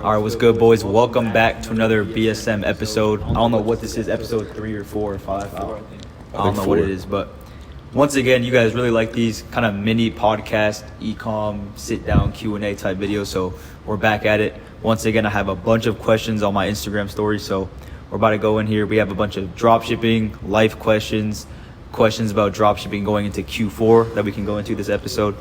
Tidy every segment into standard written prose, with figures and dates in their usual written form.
All right, what's good, boys? Welcome back to another BSM episode. I don't know what this is, episode 3 or 4 or 5. I don't know what it is, but once again, you guys really like these kind of mini podcast, e-com, sit-down Q&A type videos, so we're back at it. Once again, I have a bunch of questions on my Instagram story, so we're about to go in here. We have a bunch of dropshipping, life questions about dropshipping going into Q4 that we can go into this episode.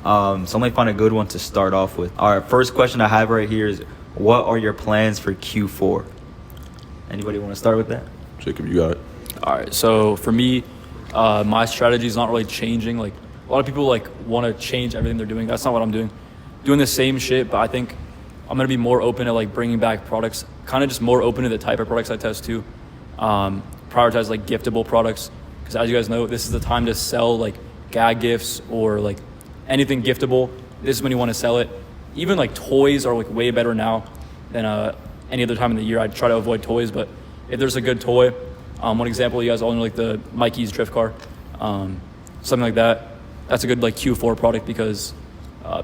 So let me find a good one to start off with. All right, first question I have right here is, what are your plans for Q4? Anybody want to start with that? Jacob, you got it. All right, so for me, my strategy is not really changing. Like, a lot of people want to change everything they're doing. That's not what I'm doing. Doing the same shit, but I think I'm going to be more open to bringing back products, kind of just more open to the type of products I test too. Prioritize giftable products, because as you guys know, this is the time to sell gag gifts or anything giftable. This is when you want to sell it. Even toys are way better now than any other time in the year. I try to avoid toys, but if there's a good toy, one example, you guys all know the Mikey's drift car, something like that. That's a good Q4 product because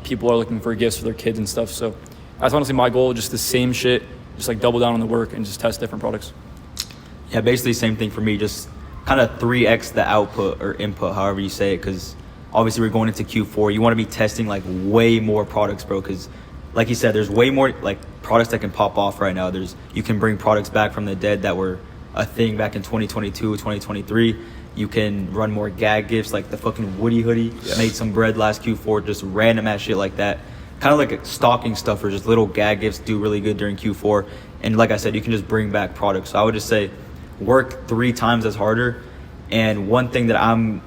people are looking for gifts for their kids and stuff. So that's honestly my goal, just the same shit, just double down on the work and just test different products. Yeah, basically same thing for me, just kind of 3x the output or input, however you say it, because obviously we're going into Q4. You want to be testing way more products, bro, because like you said, there's way more products that can pop off right now. You can bring products back from the dead that were a thing back in 2022, 2023. You can run more gag gifts, like the fucking Woody hoodie. Yeah. Made some bread last Q4, just random ass shit like that. Kind of like stocking stuff or just little gag gifts do really good during Q4. And like I said, you can just bring back products. So I would just say work 3 times as harder. And one thing that I'm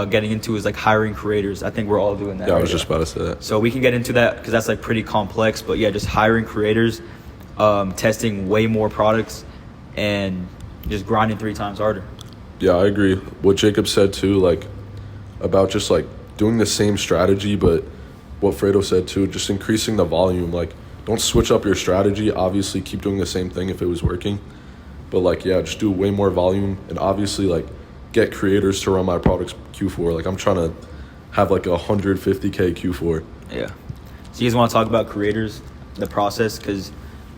getting into is hiring creators. I think we're all doing that. Yeah, I was just about to say that. So we can get into that because that's pretty complex. But yeah, just hiring creators, testing way more products, and just grinding 3 times harder. Yeah, I agree. What Jacob said too, about just doing the same strategy, but what Fredo said too, just increasing the volume. Don't switch up your strategy. Obviously, keep doing the same thing if it was working. But just do way more volume, and obviously get creators to run my products Q4. I'm trying to have a 150K Q4. Yeah. So you guys want to talk about creators, the process? Because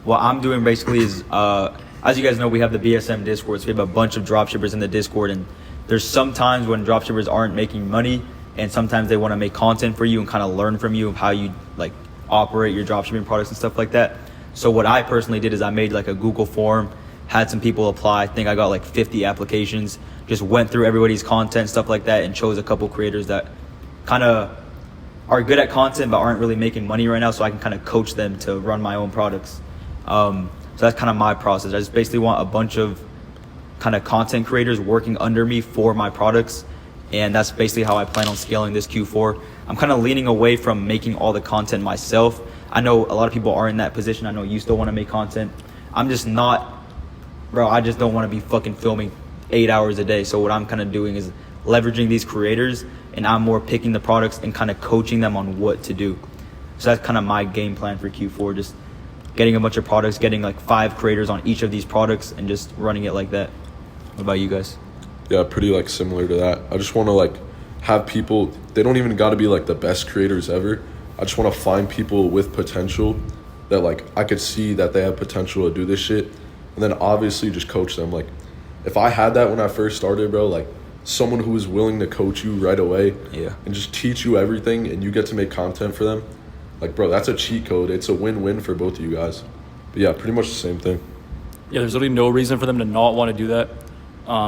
what I'm doing basically is, as you guys know, we have the BSM Discord. So we have a bunch of dropshippers in the Discord, and there's some times when dropshippers aren't making money, and sometimes they want to make content for you and kind of learn from you of how you operate your dropshipping products and stuff like that. So what I personally did is I made a Google form, had some people apply. I think I got 50 applications. Just went through everybody's content, stuff like that, and chose a couple creators that kind of are good at content but aren't really making money right now, so I can kind of coach them to run my own products. So that's kind of my process. I just basically want a bunch of kind of content creators working under me for my products, and that's basically how I plan on scaling this Q4. I'm kind of leaning away from making all the content myself. I know a lot of people are in that position. I know you still want to make content. I'm just not, bro. I just don't want to be fucking filming 8 hours a day. So what I'm kind of doing is leveraging these creators, and I'm more picking the products and kind of coaching them on what to do. So that's kind of my game plan for Q4, just getting a bunch of products, getting 5 creators on each of these products, and just running it like that. What about you guys? Yeah, pretty similar to that. I just want to have people, they don't even got to be the best creators ever. I just want to find people with potential that I could see that they have potential to do this shit, and then obviously just coach them. If I had that when I first started, bro, someone who was willing to coach you right away, yeah, and just teach you everything, and you get to make content for them, bro, that's a cheat code. It's a win-win for both of you guys. But yeah, pretty much the same thing. Yeah, there's really no reason for them to not want to do that,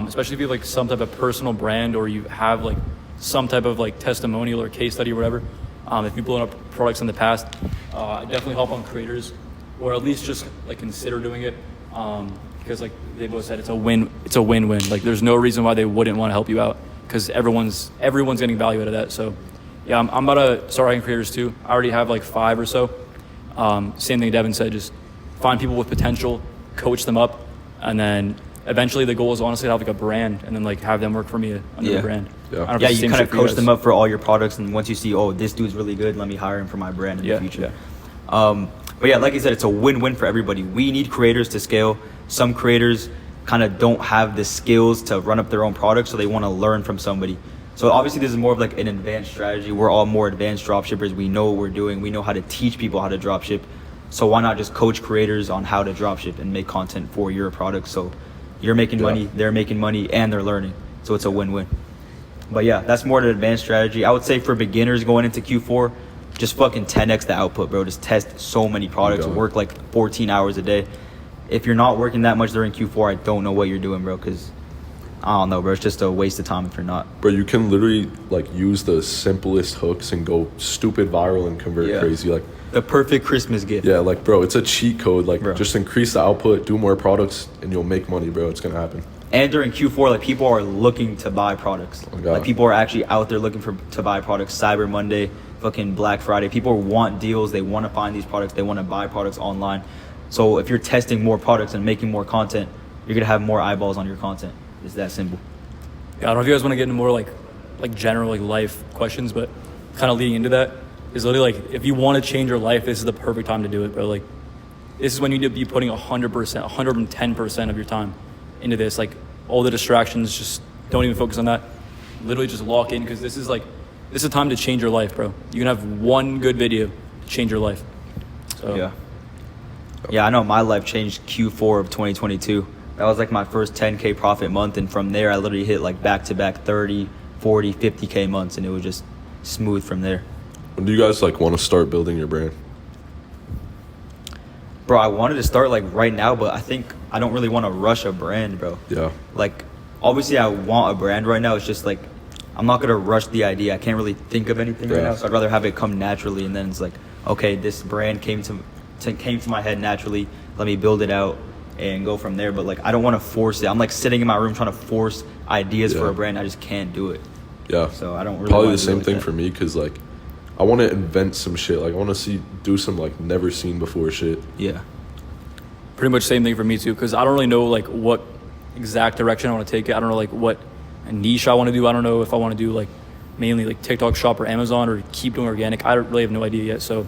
especially if you have some type of personal brand, or you have some type of testimonial or case study or whatever. If you've blown up products in the past, I definitely help on creators, or at least just consider doing it. Because they both said it's a win-win. There's no reason why they wouldn't want to help you out, because everyone's getting value out of that. So yeah, I'm about to start hiring creators too. I already have 5 or so. Same thing Devin said, just find people with potential, coach them up, and then eventually the goal is honestly to have a brand, and then have them work for me under the brand. Yeah, you kind of coach them up for all your products, and once you see, oh, this dude's really good, let me hire him for my brand in the future. Yeah. But yeah, like I said, it's a win-win for everybody. We need creators to scale. Some creators kind of don't have the skills to run up their own products, so they want to learn from somebody. So obviously this is more of an advanced strategy. We're all more advanced dropshippers. We know what we're doing. We know how to teach people how to dropship. So why not just coach creators on how to dropship and make content for your product? So you're making money, they're making money, and they're learning. So it's a win-win. But yeah, that's more of an advanced strategy. I would say for beginners going into Q4, just fucking 10x the output, bro. Just test so many products, work like 14 hours a day. If you're not working that much during Q4, I don't know what you're doing, bro, because I don't know, bro. It's just a waste of time if you're not. Bro, you can literally like use the simplest hooks and go stupid viral and convert crazy. Like the perfect Christmas gift. Yeah, like bro, it's a cheat code. Like bro, just increase the output, do more products, and you'll make money, bro. It's gonna happen. And during Q4, like people are looking to buy products. Like people are actually out there looking to buy products. Cyber Monday, fucking Black Friday. People want deals. They want to find these products. They want to buy products online. So if you're testing more products and making more content, you're gonna have more eyeballs on your content. It's that simple. Yeah, I don't know if you guys want to get into more like general like life questions, but kind of leading into that is literally like if you want to change your life, this is the perfect time to do it, bro. Like this is when you need to be putting 100%, 110% of your time into this. Like all the distractions, just don't even focus on that. Literally just lock in, because this is a time to change your life, bro. You can have one good video to change your life. So yeah, I know my life changed Q4 of 2022. That was like my first 10K profit month, and from there I literally hit like back-to-back 30, 40, 50K months, and it was just smooth from there. When do you guys like want to start building your brand? Bro, I wanted to start like right now, but I think I don't really want to rush a brand, bro. Yeah. Like obviously I want a brand right now. It's just like I'm not gonna rush the idea. I can't really think of anything right now, so I'd rather have it come naturally, and then it's like, okay, this brand came to my head naturally. Let me build it out and go from there. But like I don't want to force it. I'm like sitting in my room trying to force ideas for a brand. I just can't do it. Yeah. So I don't really probably the same thing for me, because like I want to invent some shit. Like I want to do some like never seen before shit. Yeah. Pretty much same thing for me too, because I don't really know like what exact direction I want to take it. I don't know like what niche I want to do. I don't know if I want to do like mainly like TikTok shop or Amazon, or keep doing organic. I really have no idea yet. So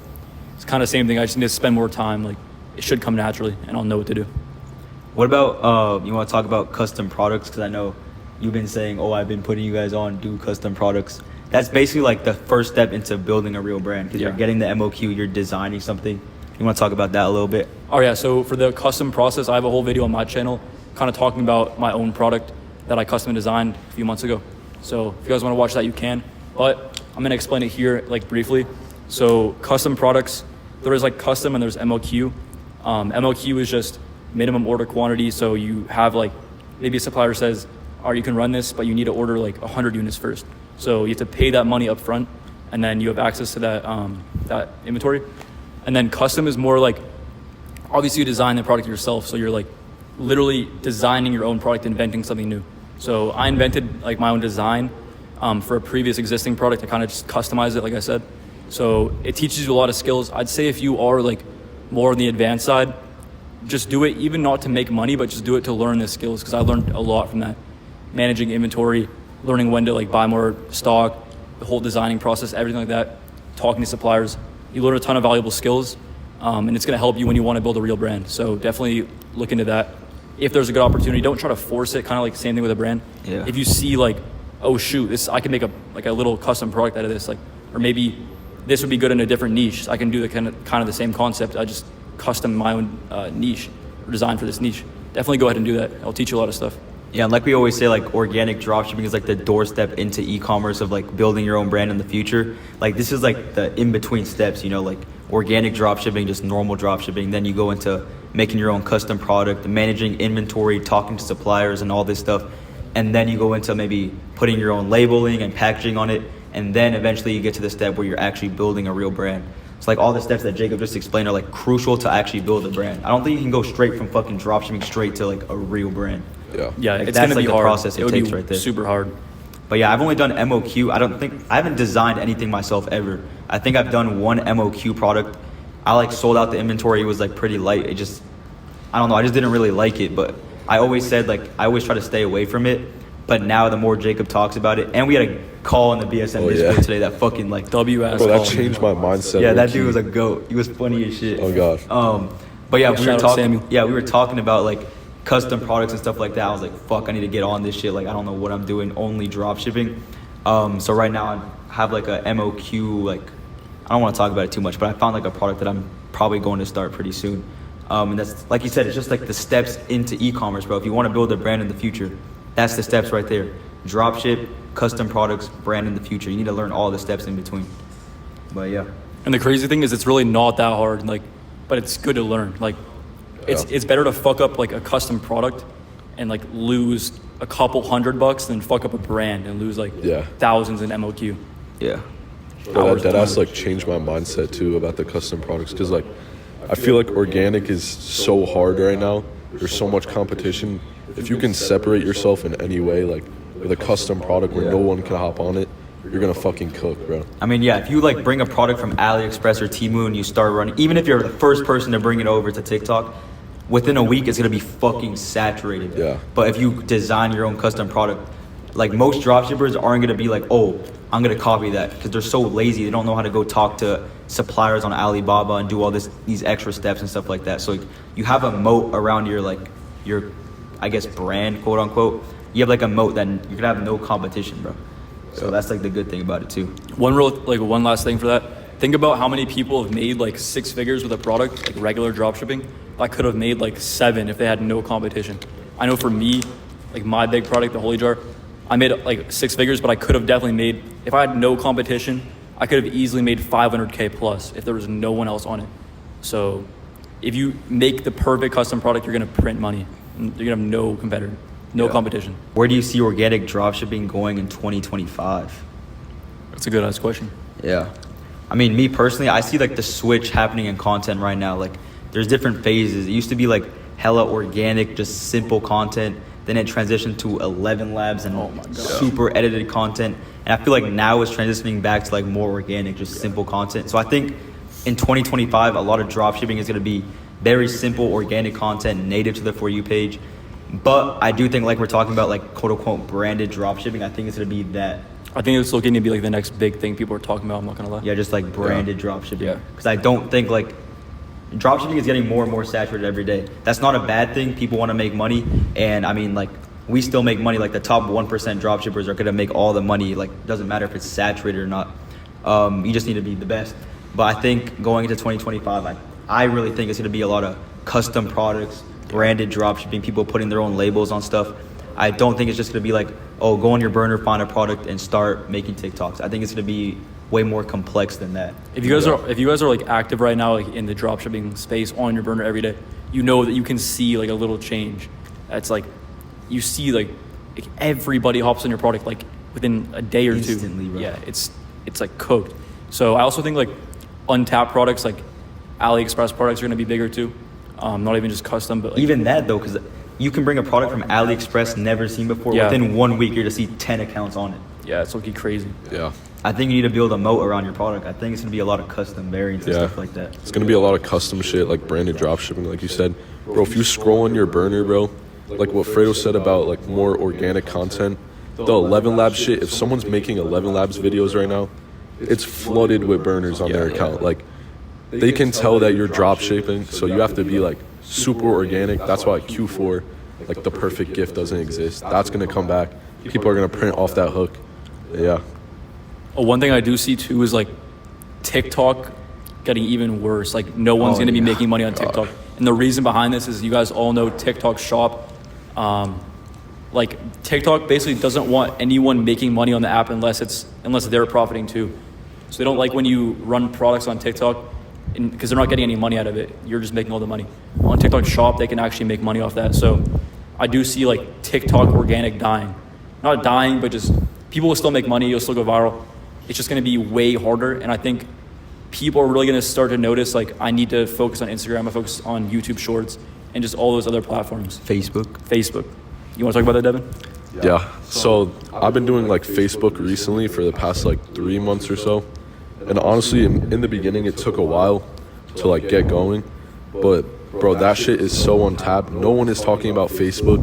it's kind of the same thing. I just need to spend more time. Like it should come naturally, and I'll know what to do. What about, you want to talk about custom products? Because I know you've been saying, oh, I've been putting you guys on, do custom products. That's basically like the first step into building a real brand, because you're getting the MOQ, you're designing something. You want to talk about that a little bit? Oh yeah, so for the custom process, I have a whole video on my channel kind of talking about my own product that I custom designed a few months ago. So if you guys want to watch that, you can. But I'm going to explain it here like briefly. So custom products, there is like custom and there's MOQ. MOQ is just minimum order quantity. So you have like, maybe a supplier says, all right, you can run this, but you need to order like 100 units first. So you have to pay that money up front, and then you have access to that inventory. And then custom is more like, obviously you design the product yourself. So you're like literally designing your own product, inventing something new. So I invented like my own design for a previous existing product. I kind of just customized it, like I said. So it teaches you a lot of skills. I'd say if you are like more on the advanced side, just do it, even not to make money, but just do it to learn the skills, because I learned a lot from that. Managing inventory, learning when to like buy more stock, the whole designing process, everything like that, talking to suppliers. You learn a ton of valuable skills, and it's going to help you when you want to build a real brand. So definitely look into that. If there's a good opportunity, don't try to force it, kind of like the same thing with a brand. Yeah. If you see like, oh shoot, I can make a little custom product out of this, like, or maybe this would be good in a different niche. I can do the kind of the same concept. I just custom my own niche or design for this niche. Definitely go ahead and do that. It'll teach you a lot of stuff. Yeah, and like we always say, like organic dropshipping is like the doorstep into e-commerce of like building your own brand in the future. Like this is like the in-between steps, you know, like organic dropshipping, just normal dropshipping. Then you go into making your own custom product, managing inventory, talking to suppliers and all this stuff. And then you go into maybe putting your own labeling and packaging on it. And then eventually you get to the step where you're actually building a real brand. It's like all the steps that Jacob just explained are like crucial to actually build a brand. I don't think you can go straight from fucking dropshipping straight to like a real brand. Yeah, like it's gonna be the hard. Process it takes right there. Super hard. But yeah, I've only done MOQ. I haven't designed anything myself ever. I think I've done one MOQ product. I like sold out the inventory. It was like pretty light. I don't know. I just didn't really like it. But I always said like I always try to stay away from it. But now the more Jacob talks about it, and we had a call in the BSM Discord today that fucking like WS. Bro, that changed my mindset. Yeah, that dude was a goat. He was funny as shit. Oh gosh. But yeah, we were talking about like custom products and stuff like that. I was like, fuck, I need to get on this shit. Like, I don't know what I'm doing, only drop shipping. So right now I have like a MOQ, like, I don't want to talk about it too much, but I found like a product that I'm probably going to start pretty soon. And that's, like you said, it's just like the steps into e-commerce, bro. If you want to build a brand in the future, that's the steps right there. Dropship, custom products, brand in the future. You need to learn all the steps in between. But yeah. And the crazy thing is, it's really not that hard. Like, but it's good to learn. Like, it's better to fuck up like a custom product and like lose a couple $100 than fuck up a brand and lose like thousands in MOQ. Yeah. Bro, that has like changed my mindset too about the custom products, because like I feel like organic is so hard right now. There's so much competition. If you can separate yourself in any way, like with a custom product where no one can hop on it, you're gonna fucking cook, bro. I mean, yeah, if you like bring a product from AliExpress or Temu and you start running, even if you're the first person to bring it over to TikTok, within a week it's gonna be fucking saturated. Yeah. But if you design your own custom product, like most dropshippers aren't gonna be like, oh, I'm gonna copy that, because they're so lazy. They don't know how to go talk to suppliers on Alibaba and do all these extra steps and stuff like that. So like, you have a moat around your I guess brand, quote unquote. You have like a moat that you can have no competition, bro. So that's like the good thing about it too. One last thing for that. Think about how many people have made like 6 figures with a product, like regular dropshipping. I could have made like 7 if they had no competition. I know for me, like my big product, the Holy Jar, I made like 6 figures, but I could have definitely made, if I had no competition, I could have easily made 500K plus if there was no one else on it. So if you make the perfect custom product, you're gonna print money. You're gonna have no competitor, no competition. Where do you see organic dropshipping going in 2025? That's a good ass question. Yeah. I mean, me personally, I see like the switch happening in content right now. Like there's different phases. It used to be like hella organic, just simple content. Then it transitioned to 11 labs and super edited content. And I feel like now it's transitioning back to like more organic, just simple content. So I think in 2025, a lot of dropshipping is going to be very simple, organic content, native to the For You page. But I do think, like we're talking about, like quote unquote branded dropshipping, I think it's going to be that. I think it's looking to be like the next big thing people are talking about, I'm not going to lie. Yeah, just like branded dropshipping. Yeah. Because I don't think like dropshipping is getting more and more saturated every day. That's not a bad thing. People want to make money. And I mean, like, we still make money. Like the top 1% dropshippers are going to make all the money. Like, doesn't matter if it's saturated or not. You just need to be the best. But I think going into 2025, I really think it's going to be a lot of custom products, branded dropshipping, people putting their own labels on stuff. I don't think it's just going to be like, oh, go on your burner, find a product, and start making TikToks. I think it's going to be way more complex than that. If you guys are like active right now, like in the dropshipping space on your burner every day, you know that you can see like a little change. It's like you see like everybody hops on your product like within a day or Instantly, two. bro. Yeah, it's like cooked. So I also think like untapped products like AliExpress products are going to be bigger too. Not even just custom, but like, even that though, because you can bring a product from AliExpress never seen before. Yeah. Within 1 week, you're to see 10 accounts on it. yeah, it's looking crazy. Yeah. I think you need to build a moat around your product. I think it's gonna be a lot of custom variants and stuff like that. It's gonna be a lot of custom shit, like branded dropshipping, like you said. Bro, if you scroll on your burner, bro, like what Fredo said about like more organic content, the 11 Labs shit, if someone's making 11 Labs videos right now, it's flooded with burners on their account. Like, they can tell that you're dropshipping, so you have to be like super organic. That's why Q4, like the perfect gift doesn't exist. That's gonna come back. People are gonna print off that hook. Yeah. One thing I do see too is like TikTok getting even worse. Like no one's going to be making money on TikTok. And the reason behind this is you guys all know TikTok Shop. Like TikTok basically doesn't want anyone making money on the app unless they're profiting too. So they don't like when you run products on TikTok because they're not getting any money out of it. You're just making all the money. On TikTok Shop, they can actually make money off that. So I do see like TikTok organic dying. Not dying, but just people will still make money. You'll still go viral. It's just going to be way harder. And I think people are really going to start to notice, like, I need to focus on Instagram. I focus on YouTube Shorts and just all those other platforms. Facebook. You want to talk about that, Devin? Yeah. So I've been doing like Facebook recently for the past like 3 months or so. And honestly, in the beginning, it took a while to like get going. But bro, that shit is so untapped. No one is talking about Facebook.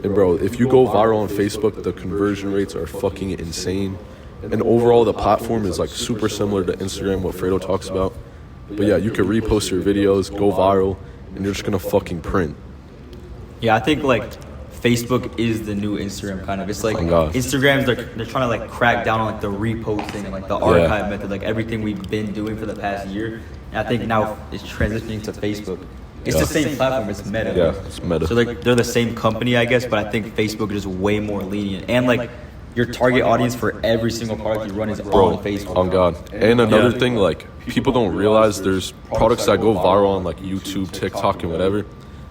And bro, if you go viral on Facebook, the conversion rates are fucking insane. And overall, the platform is like super similar to Instagram, what Fredo talks about. But yeah, you can repost your videos, go viral, and you're just gonna fucking print. Yeah, I think like Facebook is the new Instagram kind of. It's like Instagrams, they're trying to like crack down on like the reposting and like the archive method, like everything we've been doing for the past year. And And I think now it's transitioning to Facebook. It's the same platform. It's Meta. Yeah, it's Meta. So like they're the same company, I guess, but I think Facebook is just way more lenient. And like your target audience for every single product you run is on Facebook. On God. And another thing, like people don't realize there's products that go viral on like YouTube, TikTok, and whatever,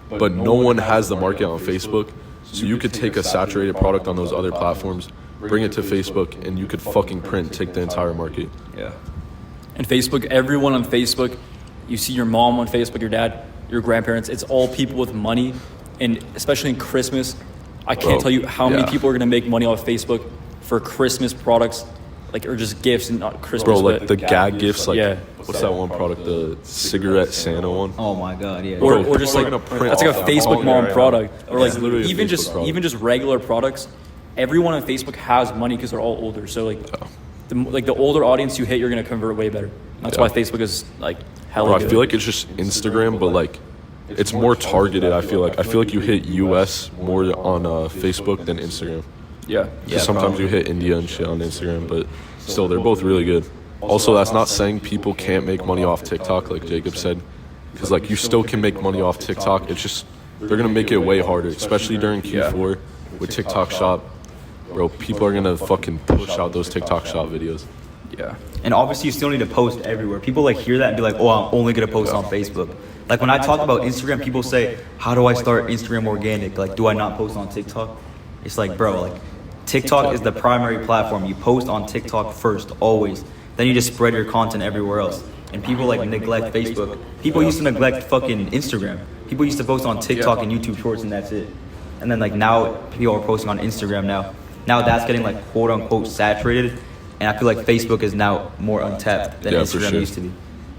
but no one has the market on Facebook. So you could take a saturated product on those other platforms, bring it to Facebook, and you could fucking print, take the entire market. Yeah. And Facebook, everyone on Facebook, you see your mom on Facebook, your dad, your grandparents, it's all people with money. And especially in Christmas, I can't tell you how many people are going to make money off Facebook for Christmas products, like, or just gifts and not Christmas. Bro, like the gag gifts, like, yeah. What's that one product, the cigarette Santa one? Oh my God, yeah. Or just like, that's like a Facebook mom product. Or like literally a even Facebook just regular products. Everyone on Facebook has money because they're all older. So like, the older audience you hit, you're going to convert way better. That's why Facebook is like hella Bro, good. I feel like it's just Instagram, but like it's more targeted. I feel like you hit US more on Facebook than Instagram. Yeah. Because sometimes you hit India and shit on Instagram, but still, they're both really good. Also, that's not saying people can't make money off TikTok, like Jacob said, because like you still can make money off TikTok. It's just they're gonna make it way harder, especially during Q4 with TikTok Shop. Bro, people are gonna fucking push out those TikTok Shop videos. Yeah. And obviously you still need to post everywhere. People like hear that and be like, oh, I'm only gonna post on Facebook. Like when I talk about Instagram, people say, how do I start Instagram organic? Like, do I not post on TikTok? It's like, bro, like TikTok is the primary platform. You post on TikTok first, always. Then you just spread your content everywhere else. And people like neglect Facebook. People used to neglect fucking Instagram. People used to post on TikTok and YouTube Shorts and that's it. And then like now people are posting on Instagram now. Now that's getting like quote unquote saturated. And I feel like Facebook is now more untapped than Instagram used to be.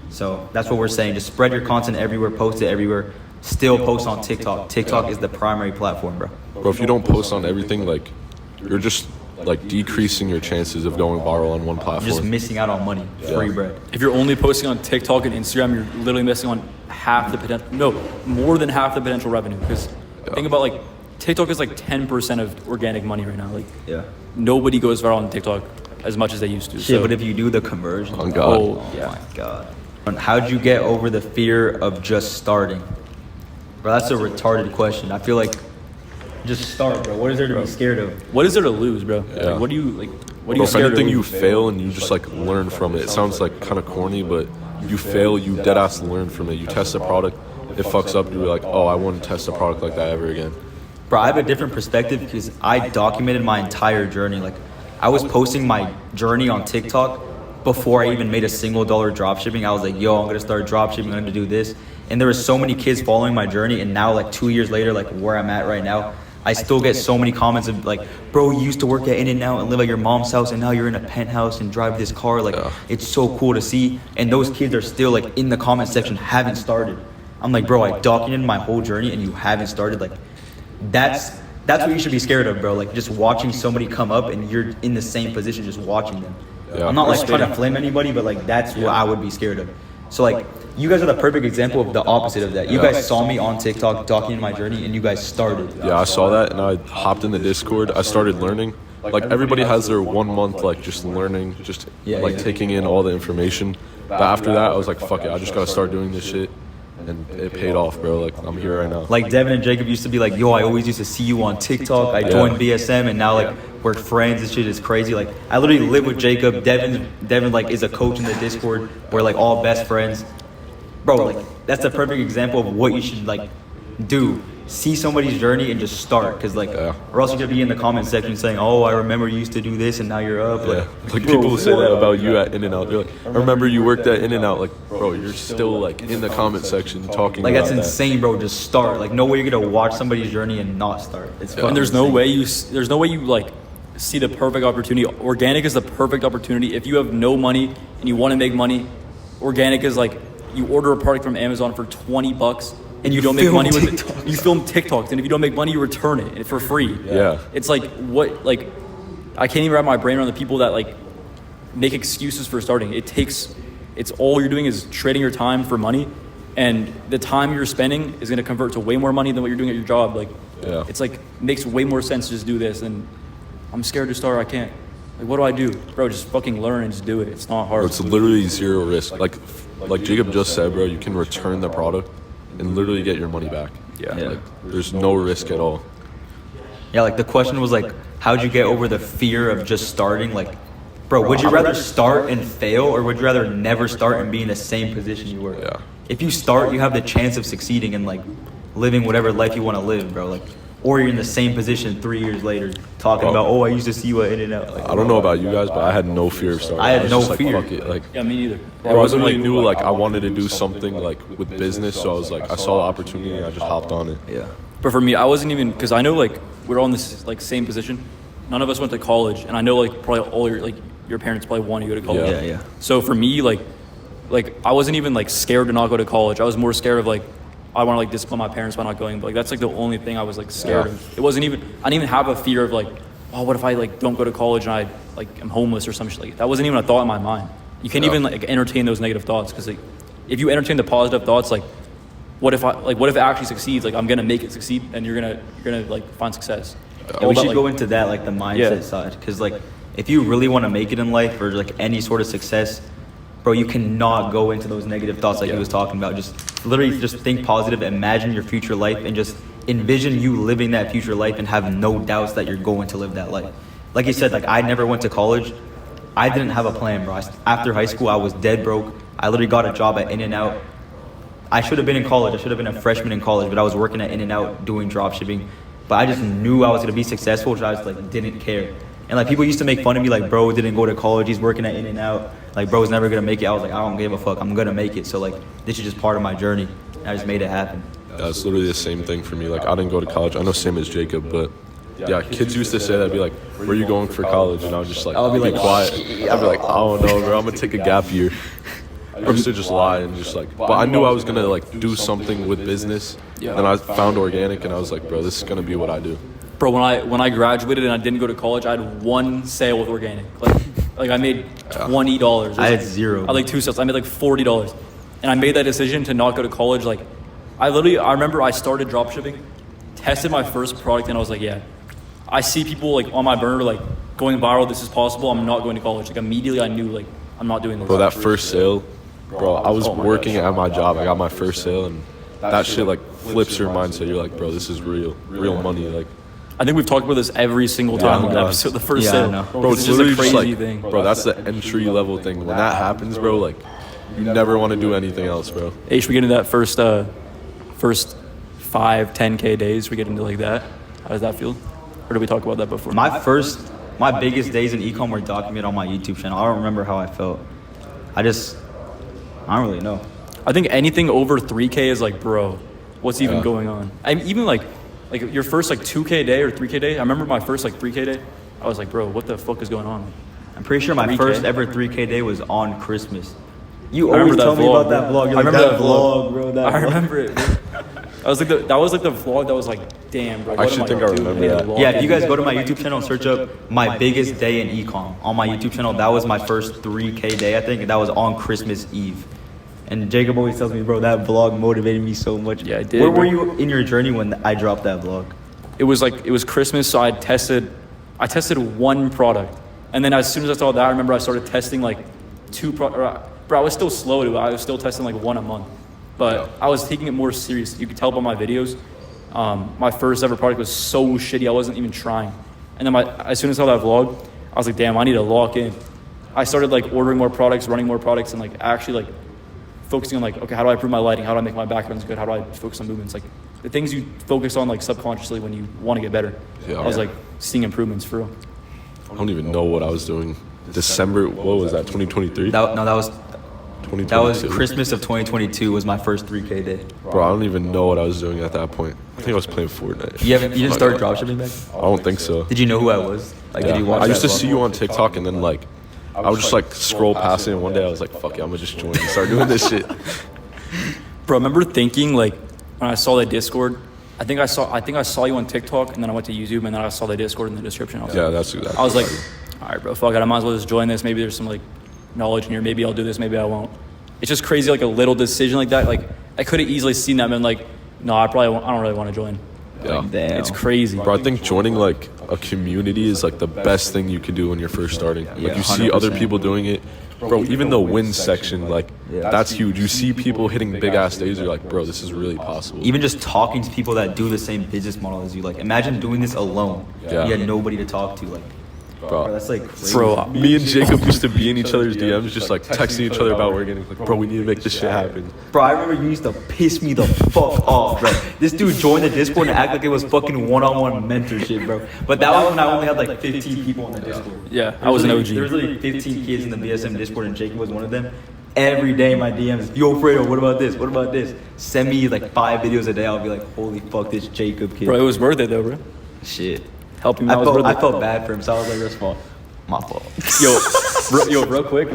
So that's what we're saying. Just spread your content everywhere, post it everywhere. Still post on TikTok. TikTok is the primary platform, bro. Bro, if you don't post on everything, like you're just like decreasing your chances of going viral on one platform. You're just missing out on money, free bread. If you're only posting on TikTok and Instagram, you're literally missing on half the potential. No, more than half the potential revenue. Because think about like TikTok is like 10% of organic money right now. Like nobody goes viral on TikTok as much as they used to. Shit, but if you do the conversion, oh God, oh my God. How'd you get over the fear of just starting? Bro, that's a retarded question. I feel like just start, bro. What is there to be scared of? What is there to lose, bro? Yeah. Like, what are you Bro, scared if anything, of? you fail and you just like learn from it. It sounds like kind of corny, but you fail, you dead ass learn from it. You test a product, it fucks up, you're like, oh, I wouldn't test a product like that ever again. Bro, I have a different perspective because I documented my entire journey. Like, I was posting my journey on TikTok before I even made a single dollar dropshipping. I was like, yo, I'm gonna start dropshipping, I'm gonna do this. And there were so many kids following my journey, and now like 2 years later, like where I'm at right now, I still get so many comments of like, bro, you used to work at In-N-Out and live at your mom's house, and now you're in a penthouse and drive this car. Like, it's so cool to see. And those kids are still like in the comment section, haven't started. I'm like, bro, I documented my whole journey and you haven't started. Like, that's what you should be scared of, bro. Like, just watching somebody come up and you're in the same position, just watching them. I'm not like trying to flame anybody, but like that's what I would be scared of. So like, you guys are the perfect example of the opposite of that. You guys saw me on TikTok documenting my journey and you guys started. Yeah, I saw that and I hopped in the Discord. I started learning. Like everybody has their 1 month like just learning, just taking in all the information. But after that, I was like, fuck it, I just gotta start doing this shit. And it paid off, bro. Like, I'm here right now. Like, Devin and Jacob used to be like, yo, I always used to see you on TikTok. I joined BSM, and now, like, we're friends. This shit is crazy. Like, I literally live with Jacob. Devin, like, is a coach in the Discord. We're, like, all best friends. Bro, like, that's a perfect example of what you should, like, do. See somebody's journey and just start. Because, like, or else you're going to be in the comment section saying, oh, I remember you used to do this, and now you're up. Like people say that about you at In-N-Out. They're like, I remember you worked at In-N-Out. Like, bro, you're still, like, in the comment section talking like, about that's insane, bro. Just start. Like, no way you're going to watch somebody's journey and not start. It's And there's no way you, like, see the perfect opportunity. Organic is the perfect opportunity. If you have no money and you want to make money, organic is like, you order a product from Amazon for $20 and you don't make money with it. You film TikToks, and if you don't make money, you return it for free. Yeah. It's like, what, like, I can't even wrap my brain around the people that like make excuses for starting. It's all you're doing is trading your time for money, and the time you're spending is going to convert to way more money than what you're doing at your job. Like, it's like, makes way more sense to just do this, and I'm scared to start, I can't. Like, what do I do? Bro, just fucking learn and just do it. It's not hard. It's literally zero risk. Like Jacob just said, bro, you can return the product and literally get your money back. Yeah. Like, there's no risk at all. Yeah, like the question was like, how'd you get over the fear of just starting? Like, bro, would you rather start and fail, or would you rather never start and be in the same position you were? Yeah. If you start, you have the chance of succeeding and like living whatever life you want to live, bro. Like, or you're in the same position 3 years later, talking about, oh, I used to see you at In-N-Out. Like, I don't know about you guys, but I had no fear of starting. I had was no just fear. Like, fuck it. Like, Yeah, me neither. I wasn't like knew like I wanted to do something like with business, so I was like I saw the opportunity and I just hopped on it. Yeah. But for me, I wasn't even, because I know like we're all in this like same position. None of us went to college, and I know like probably all your parents probably want you to go to college. Yeah, yeah. So for me, like I wasn't even like scared to not go to college. I was more scared of like I want to like discipline my parents by not going. But like that's like the only thing I was like scared of. It wasn't even, I didn't even have a fear of like, oh, what if I like don't go to college and I like am homeless or some shit. Like that wasn't even a thought in my mind. You can't even like entertain those negative thoughts, because like if you entertain the positive thoughts, like what if it actually succeeds? Like I'm gonna make it succeed, and you're gonna like find success. Yeah, we should like, go into that, like the mindset side, because like if you really want to make it in life or like any sort of success, bro, you cannot go into those negative thoughts like he was talking about. Just literally just think positive, imagine your future life, and just envision you living that future life and have no doubts that you're going to live that life. Like you said, like I never went to college. I didn't have a plan, bro. After high school, I was dead broke. I literally got a job at In-N-Out. I should have been in college. I should have been a freshman in college, but I was working at In-N-Out doing dropshipping. But I just knew I was gonna be successful, so I just like didn't care. And like people used to make fun of me, like, bro didn't go to college, he's working at In-N-Out, like bro's never gonna make it. I was like, I don't give a fuck, I'm gonna make it. So like this is just part of my journey. I just made it happen. Yeah, it's literally the same thing for me. Like I didn't go to college. I know same as Jacob, but yeah, kids used to say that. I'd be like, where are you going for college? And I was just like, I'll be like, quiet. I'd be like, I don't know, bro. I'm gonna take a gap year. I used to just lie and just like, but I knew I was gonna like do something with business. Then I found organic, and I was like, bro, this is gonna be what I do. Bro, when I graduated and I didn't go to college, I had one sale with organic. Like I made $20. I had zero. I had like 2 sales. I made like $40, and I made that decision to not go to college. Like I remember I started dropshipping, tested my first product, and I was like, yeah, I see people like on my burner like going viral. This is possible. I'm not going to college. Like immediately, I knew like I'm not doing this. Bro, that first sale, bro, I was working at my job. I got my first sale, and that shit like flips your mindset. You're like, bro, this is real money. Like, I think we've talked about this every single time in the episode. The first sale, I know. bro, it's just literally a crazy just like, thing. bro, that's the entry level thing. When that happens, bro, like, you never want to do anything else, bro. Hey, should we get into that first 5-10K days? We get into like that. How does that feel? Or did we talk about that before? My biggest days in e-com were documented on my YouTube channel. I don't remember how I felt. I don't really know. I think anything over 3K is like, bro, what's even going on? I'm even like your first like 2K day or 3K day. I remember my first like 3K day. I was like, bro, what the fuck is going on? I'm pretty sure my 3K? first ever 3K day was on Christmas. You I always remember tell that me vlog, about that vlog. You're I like, remember that vlog, bro. That I vlog. remember it. Dude. That was like the vlog that was like, damn, bro. I actually think I remember that. Yeah, if you guys go to my YouTube channel and search up my biggest day in ecom on my YouTube channel, that was my first 3K day, I think, and that was on Christmas Eve. And Jacob always tells me, bro, that vlog motivated me so much. Yeah, it did. Where were you in your journey when I dropped that vlog? It was Christmas, so I tested one product, and then as soon as I saw that, I remember I started testing like 2 products. Bro, I was still slow to it. I was still testing like 1 a month, but I was taking it more serious. You could tell by my videos. My first ever product was so shitty, I wasn't even trying. And then as soon as I saw that vlog, I was like, damn, I need to lock in. I started like ordering more products, running more products, and like actually like focusing on like, okay, how do I improve my lighting? How do I make my backgrounds good? How do I focus on movements? Like the things you focus on like subconsciously when you want to get better. Yeah. I was like seeing improvements for real. I don't even know what I was doing. December, what was that, 2023? That was 2022. Christmas of 2022 was my first 3K day. Bro, I don't even know what I was doing at that point. I think I was playing Fortnite. You didn't start dropshipping back? I don't think so. Did you know who I was? Like, Yeah. did you watch I used that to vlog? see you on TikTok, and then like I would just like scroll past it, and one day I was like, fuck it, I'm gonna just join and start doing this shit. Bro, I remember thinking like when I saw the Discord, I think I saw you on TikTok, and then I went to YouTube, and then I saw the Discord in the description. Yeah, that's exactly. I was like, all right, bro, fuck it, I might as well just join this. Maybe there's some like knowledge in here. Maybe I'll do this. Maybe I won't. It's just crazy, like a little decision like that. Like I could have easily seen that and been like, no, I don't really want to join. Yeah. Like, damn. It's crazy. Bro, I think joining like a community is like the best thing you can do when you're first starting. Like Yeah, you see other 100%. people doing it. Bro, even the wins section, like that's huge. You see people hitting big ass days, you're like, bro, this is really possible. Even just talking to people that do the same business model as you. Like, imagine doing this alone. Yeah. You had nobody to talk to. Like, bro, that's like crazy. Bro, Me and Jacob used to be in each other's DMs, just like texting each other about working. Like, bro, we need to make this shit happen. Bro, I remember you used to piss me the fuck off, bro. This dude joined the Discord and act like it was fucking one-on-one mentorship, bro. But that was when I only had like 15 people on the Discord. Yeah, I was an OG. There was literally 15 kids in the BSM Discord and Jacob was one of them. Every day my DMs, yo Fredo, what about this? What about this? Send me like 5 videos a day. I'll be like, holy fuck, this Jacob kid. Bro, it was worth it though, bro. Shit. Help him I out. felt bad for him, so I was like, that's my fault. Yo, real quick.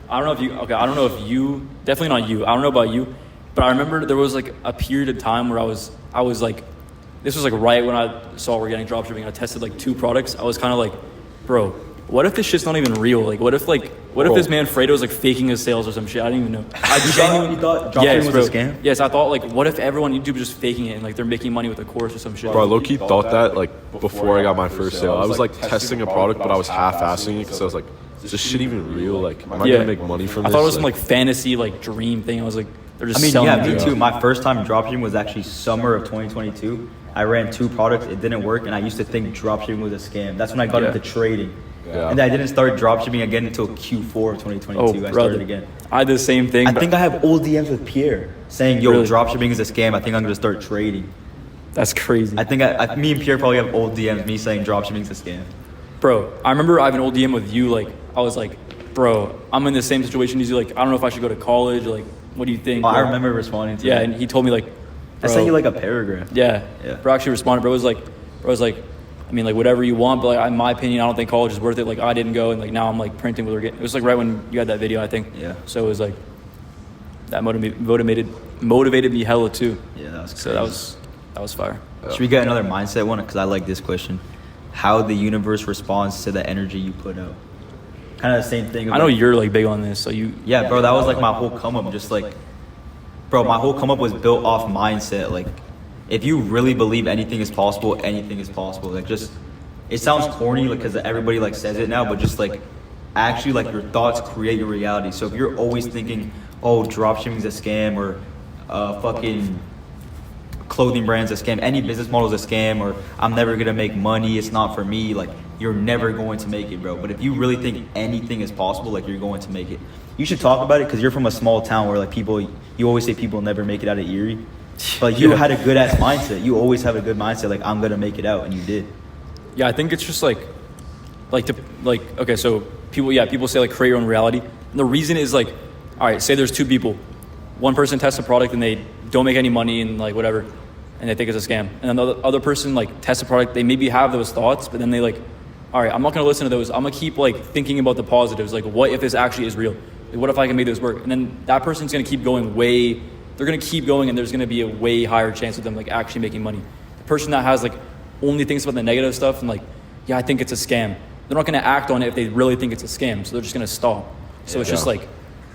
I don't know if you, definitely not you. I don't know about you, but I remember there was like a period of time where I was like, this was like right when I saw we're getting dropshipping. I tested like 2 products. I was kind of like, bro, what if this shit's not even real? Like, what if this man Fredo's like faking his sales or some shit? I didn't even know. I genuinely thought dropshipping was a scam? Yes, I thought like, what if everyone on YouTube is just faking it and like they're making money with a course or some shit? Bro, I low-key thought that like before I got my first sale. I was like testing a product, but I was half-assing it because I was like, is this shit even real? Like, am I gonna make money from this? I thought it was some like fantasy like dream thing. I was like, they're just selling yeah, me it. too. My first time dropshipping was actually summer of 2022. I ran 2 products, it didn't work, and I used to think dropshipping was a scam. That's when I got into trading. Yeah. And I didn't start dropshipping again until Q4 of 2022. I started again. I did the same thing. I think I have old DMs with Pierre saying, yo, Really? dropshipping is a scam. I think I'm going to start trading. That's crazy. I think me and Pierre probably have old DMs, me saying dropshipping is a scam. Bro, I remember I have an old DM with you. Like, I was like, bro, I'm in the same situation as you. Like, I don't know if I should go to college. Like, what do you think? Oh, I bro? remember responding to Yeah, that. and he told me like, I bro, sent you like a paragraph. yeah. Bro actually responded. Bro was like, I mean, like whatever you want, but like in my opinion, I don't think college is worth it. Like I didn't go, and like now I'm like printing with it was like right when you had that video, I think. Yeah. So it was like that motivated me hella too. Yeah, that was crazy. So that was fire. Should we get another mindset one? Because I like this question. How the universe responds to the energy you put out. Kind of the same thing. I know you're like big on this, so you. Yeah, bro, that was like my whole come up. Just like, bro, my whole come up was built off mindset. Like, if you really believe anything is possible, anything is possible. Like, just, it sounds corny because everybody like says it now, but just like, actually, like your thoughts create your reality. So if you're always thinking, oh, dropshipping is a scam, or fucking clothing brand's a scam, any business model is a scam, or I'm never gonna make money, it's not for me, like you're never going to make it, bro. But if you really think anything is possible, like you're going to make it. You should talk about it because you're from a small town where like people, you always say people never make it out of Erie, but you had a good ass mindset. You always have a good mindset, like I'm gonna make it out, and you did. Yeah, I think it's just okay, so people say like create your own reality. And the reason is like, all right, say there's 2 people. One person tests a product and they don't make any money and like whatever, and they think it's a scam. And then the other person like tests a product, they maybe have those thoughts, but then they like, all right, I'm not gonna listen to those. I'm gonna keep like thinking about the positives. Like, what if this actually is real? Like, what if I can make this work? And then that person's gonna keep going they're gonna keep going, and there's gonna be a way higher chance of them like actually making money. The person that has like only thinks about the negative stuff and like, yeah, I think it's a scam. They're not gonna act on it if they really think it's a scam. So they're just gonna stop. So it's just like,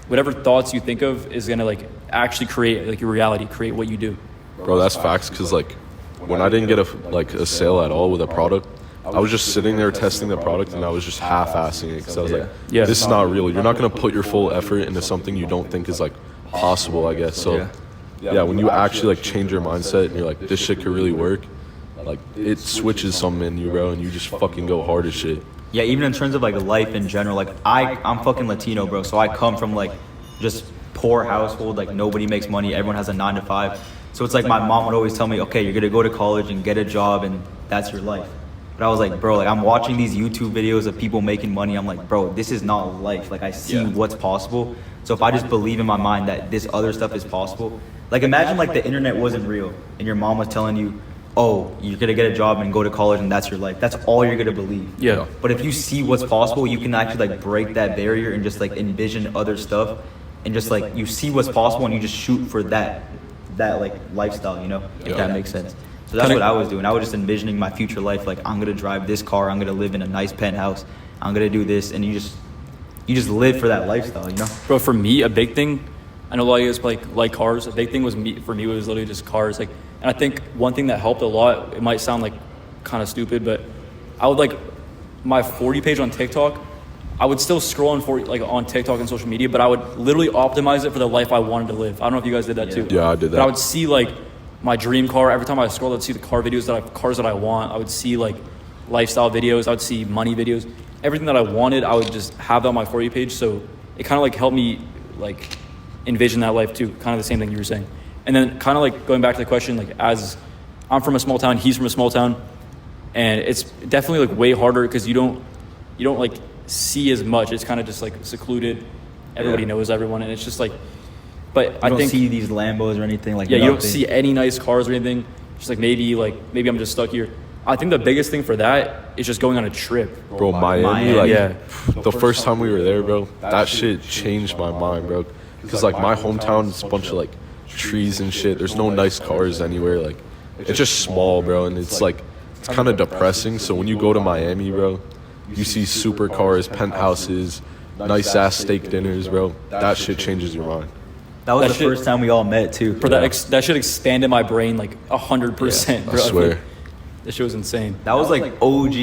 whatever thoughts you think of is gonna like actually create like your reality, create what you do. Bro, that's facts. Because like when I didn't get a sale at all with a product, I was just sitting there testing the product and I was just half-assing it because I was like, Yeah. this is not real. You're not gonna put your full effort into something you don't think is like possible, I guess. So yeah, when you actually like change your mindset and you're like, this shit could really work, like it switches something in you, bro, and you just fucking go hard as shit. Yeah, even in terms of like life in general, like I'm fucking Latino, bro. So I come from like just poor household, like nobody makes money, everyone has a 9 to 5. So it's like my mom would always tell me, okay, you're gonna go to college and get a job and that's your life. But I was like, bro, like I'm watching these YouTube videos of people making money. I'm like, bro, this is not life. Like I see what's possible. So if I just believe in my mind that this other stuff is possible, like imagine like the internet wasn't real and your mom was telling you, oh, you're gonna get a job and go to college and that's your life. That's all you're gonna believe. Yeah. But if you see what's possible, you can actually like break that barrier and just like envision other stuff and just like you see what's possible and you just shoot for that like lifestyle, you know, if that makes sense. So that's what I was doing. I was just envisioning my future life. Like I'm gonna drive this car, I'm gonna live in a nice penthouse, I'm gonna do this, and you just live for that lifestyle, you know? Bro, for me, a big thing, I know a lot of you guys like cars. A big thing was for me was literally just cars. Like And I think one thing that helped a lot, it might sound like kind of stupid, but I would like my For You page on TikTok, I would still scroll on TikTok and social media, but I would literally optimize it for the life I wanted to live. I don't know if you guys did that too. Yeah, I did that. But I would see like my dream car. Every time I scrolled, I'd see the cars that I want. I would see like lifestyle videos. I would see money videos. Everything that I wanted, I would just have that on my For You page. So it kind of like helped me like envision that life too. Kind of the same thing you were saying. And then kind of like going back to the question, like as I'm from a small town, he's from a small town, and it's definitely like way harder because you don't like see as much. It's kind of just like secluded. Everybody knows everyone, and it's just like. But I don't think see these Lambos or anything like. Yeah, you don't nothing. see any nice cars or anything. Just like maybe I'm just stuck here. I think the biggest thing for that is just going on a trip. Bro, Miami, Miami. like Yeah. the first time we were there, bro, that shit changed my mind, bro. Because like my hometown is a bunch of like trees and shit. There's no nice cars anywhere. Like it's just small, bro, and it's like it's kind of depressing. So when you go to Miami, bro, you see supercars, penthouses, nice ass steak dinners, bro. That shit changes your mind. That was That the shit- first time we all met too. Bro, that shit expanded my brain like 100%. I Bro. swear. That shit was insane. That was like OG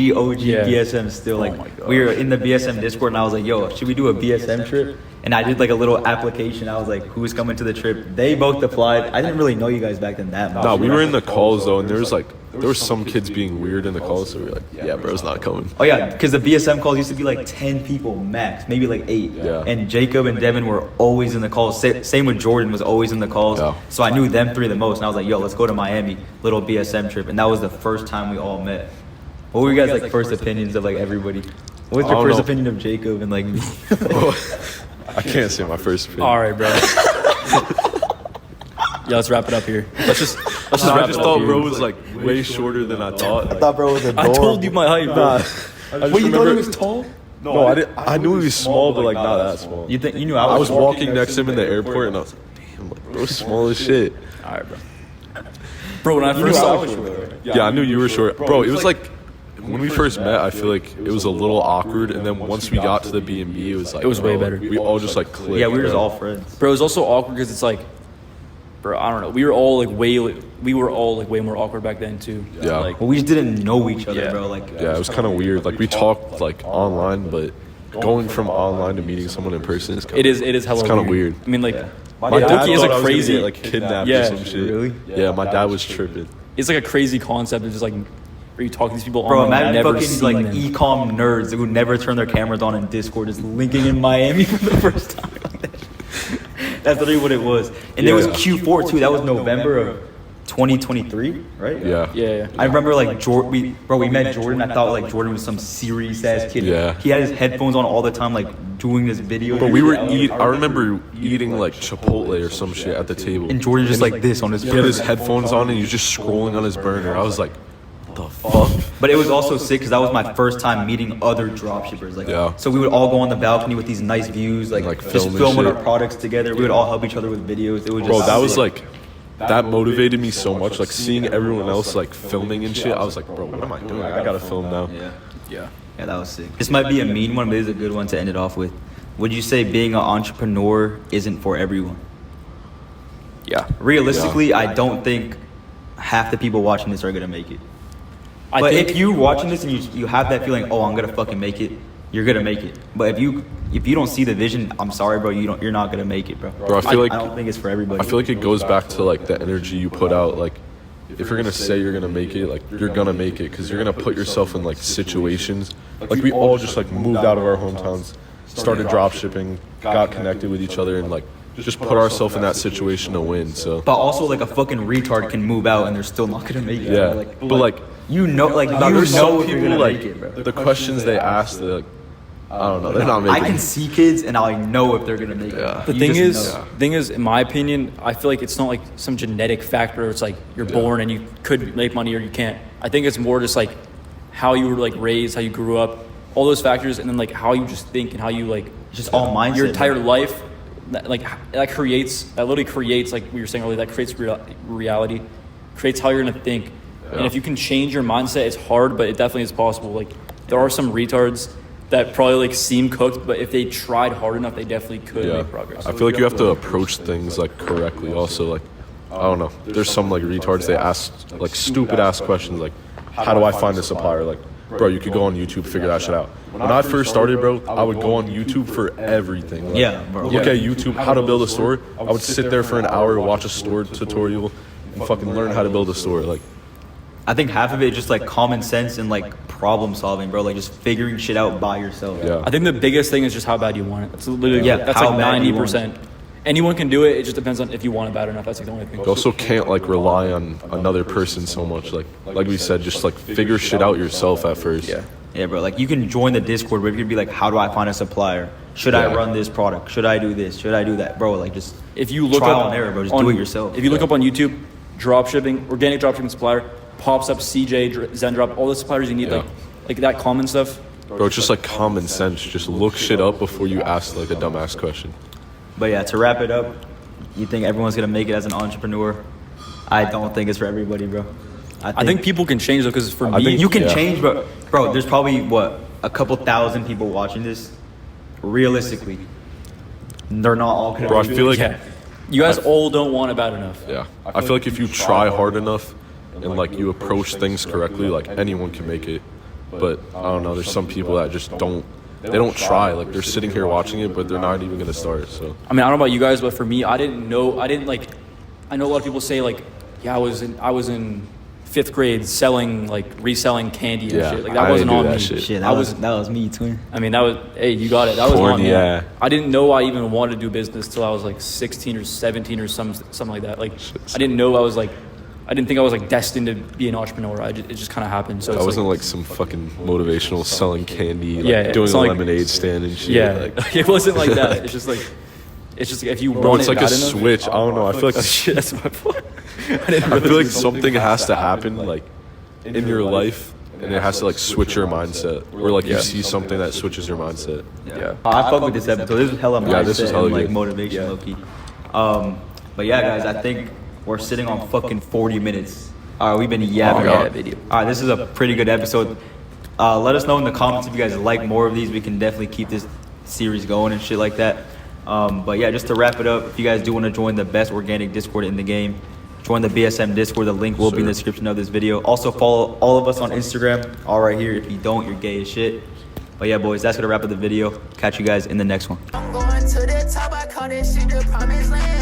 Yeah. BSM still. Like my God. we were in the BSM Discord, and I was like, "Yo, should we do a BSM trip?" And I did like a little application. I was like, "Who's coming to the trip?" They both applied. I didn't really know you guys back then that much. Nah, we were in the calls though, and there was some kids being weird in the calls, so we were like, yeah, bro's not coming. Oh yeah, because the BSM calls used to be like 10 people max, maybe like 8. Yeah. And Jacob and Devin were always in the calls. Same with Jordan was always in the calls. Yeah. So I knew them 3 the most, and I was like, "Yo, let's go to Miami, little BSM trip." And that was the first time we all met. What were you guys like first opinions of like everybody? What was I your don't first know. opinion of Jacob and like me? I can't say my first opinion. All right, bro. Yeah, let's wrap it up here. Let's just Nah, wrap I just it up thought here. bro was like way shorter than I thought. I thought bro was I told you my height, bro. I just What, you thought he remember- was tall? No, I didn't. I knew he was small, but like not that small. You think you knew I was walking next to him in the airport, and I was like, damn, like, bro's small as shit. All right, bro. Bro, when I first saw Yeah, I knew you were short. Bro, it was like when we first met, I feel like it was a little awkward, and then once we got to the B&B, it was like It was way bro, better. We all just like clicked. Yeah, we were just bro. all friends. Bro, it was also awkward because it's like, bro, I don't know. We were all way more awkward back then too. Yeah. Like, Well, we just didn't know each other, Yeah. bro. Like Yeah, it was kind of weird. Like we talked like online, but going from online to meeting someone in person is kind it is hella It's kinda weird. I mean, like, My like, dad Dookie is thought a I was gonna crazy, get, like kidnapped Yeah. or some shit. Really? Yeah, my dad was tripping. it's like a crazy concept of just like, where you talk to these people Bro, online, imagine never fucking seen like them. e-com nerds who never turn their cameras on in Discord just linking in Miami for the first time. That's literally what it was. And it was Yeah. Q4 too. That was November of 2023, right? Yeah. Yeah. I remember like we met Jordan. I thought like Jordan was some serious ass kid. Yeah. He had his headphones on all the time, like doing this video. But we were I remember eating like Chipotle or some shit at the table. and Jordan just like this on his He had his phone. headphones on and he was just scrolling on his burner. I was like, what the fuck? But it was also sick because that was my first time meeting other dropshippers. Like, Yeah. so we would all go on the balcony with these nice views, like Like, just film and filming shit. our products together. We would all help each other with videos. It was just Bro, that was sick. like, that motivated me so much. Like seeing everyone else like filming and shit, I was like, bro, what am I doing? I gotta film now. Yeah, that was sick. This might be a mean one, but this is a good one to end it off with. Would you say being an entrepreneur isn't for everyone? Yeah. Realistically, I don't think half the people watching this are gonna make it. But if you watching this and you have that feeling, oh, I'm gonna fucking make it, you're gonna make it. But if you don't see the vision, I'm sorry, bro, you're not gonna make it, bro. Bro, I feel like I don't think it's for everybody. I feel like it goes back to like the energy you put out. Like, if you're gonna say you're gonna make it, like you're gonna make it because you're gonna put yourself in like situations. Like we all just like moved out of our hometowns, started drop shipping, got connected with each other, and like just put ourselves in that situation to win. So But also, like a fucking retard can move out and they're still not gonna make it. yeah, bro. but like you know, like now you there's some know if you're people gonna like make it, bro. the questions they ask, they're like, I don't know, they're not I making can it. see kids and I know if they're gonna make Yeah. it. The You thing just is, know. in my opinion, I feel like it's not like some genetic factor. Where it's like you're born and you could make money or you can't. I think it's more just like how you were like raised, how you grew up, all those factors, and then like how you just think and how you like Just all mindset. your entire bro. life. That literally creates like we were saying earlier. That creates reality, creates how you're gonna think. And if you can change your mindset, it's hard, but it definitely is possible. Like there are some retards that probably like seem cooked, but if they tried hard enough, they definitely could Yeah, make progress. I feel like you have to approach things like correctly. Also, like I don't know. There's some like retards. They ask like stupid ass questions like, how do I find a supplier? Like, bro, you could go on YouTube, figure that shit out. When I first started, bro, I would go on YouTube for everything. Like, Yeah, bro. Look at YouTube, how to build a store. I would sit there for an hour, watch a store tutorial, and fucking learn how to build a store. Like, I think half of it is just like common sense and like problem solving, bro. Like just figuring shit out by yourself. yeah. I think the biggest thing is just how bad you want it. That's literally that's how like bad you want 90%. Anyone can do it. It just depends on if you want it bad enough. That's like the only thing. You also can't like rely on another person so much. Like we said, just like figure shit out yourself at first. Yeah, bro. Like you can join the Discord, but you can be like, how do I find a supplier? Should I run this product? Should I do this? Should I do that, bro? Like just If you look trial up and error, bro. Just do it yourself. If you look up on YouTube, dropshipping, organic dropshipping supplier, pops up CJ, Zendrop, all the suppliers you need, like that common stuff. Bro, it's just like common sense. Just look shit up before you ask like a dumbass question. But yeah, to wrap it up, you think everyone's gonna make it as an entrepreneur? I don't think it's for everybody, bro. I think people can change though, because for me, think you can change, but bro, there's probably a couple thousand people watching this. Realistically, they're not all gonna. Bro, I feel like you guys all don't want it bad enough. yeah. I feel like if you try hard enough and like you approach things correctly, like anyone can make it. But I don't know, there's some people that just don't try. Like they're sitting here watching it, but they're not even gonna start. So I mean, I don't know about you guys, but for me, I know a lot of people say like, yeah, I was in 5th grade reselling candy and shit. Like that I wasn't didn't on do me. that shit. Shit, that was me, twin. I mean, hey, you got it. That was Corny, on me. yeah. I didn't know I even wanted to do business till I was like 16 or 17 or something like that. Like I didn't know I didn't think I was like destined to be an entrepreneur. It just kind of happened. So I wasn't like some fucking motivational selling candy, Yeah, doing it's a like- lemonade stand and shit. Yeah, Like, it wasn't like that. It's just if you bro, want it's it like a bad enough. switch. I don't know. I feel like Oh shit, that's my point. I feel like something has to happen like in your life, and it has to like switch your mindset, or like you see something that switches your mindset. Yeah. I fuck with this episode. This was hella mindset Yeah, this was hella and like good. motivation, low key. But yeah, guys, I think we're sitting on fucking 40 minutes. We've been yapping yeah, out. video. All right, this is a pretty good episode. Let us know in the comments if you guys like more of these. We can definitely keep this series going and shit like that. But yeah, just to wrap it up, if you guys do want to join the best organic Discord in the game, join the BSM Discord. The link will be in the description of this video. Also follow all of us on Instagram, all right here. If you don't, you're gay as shit. But yeah, boys, that's gonna wrap up the video. Catch you guys in the next one. I'm going to the top, I call that shit the promised land.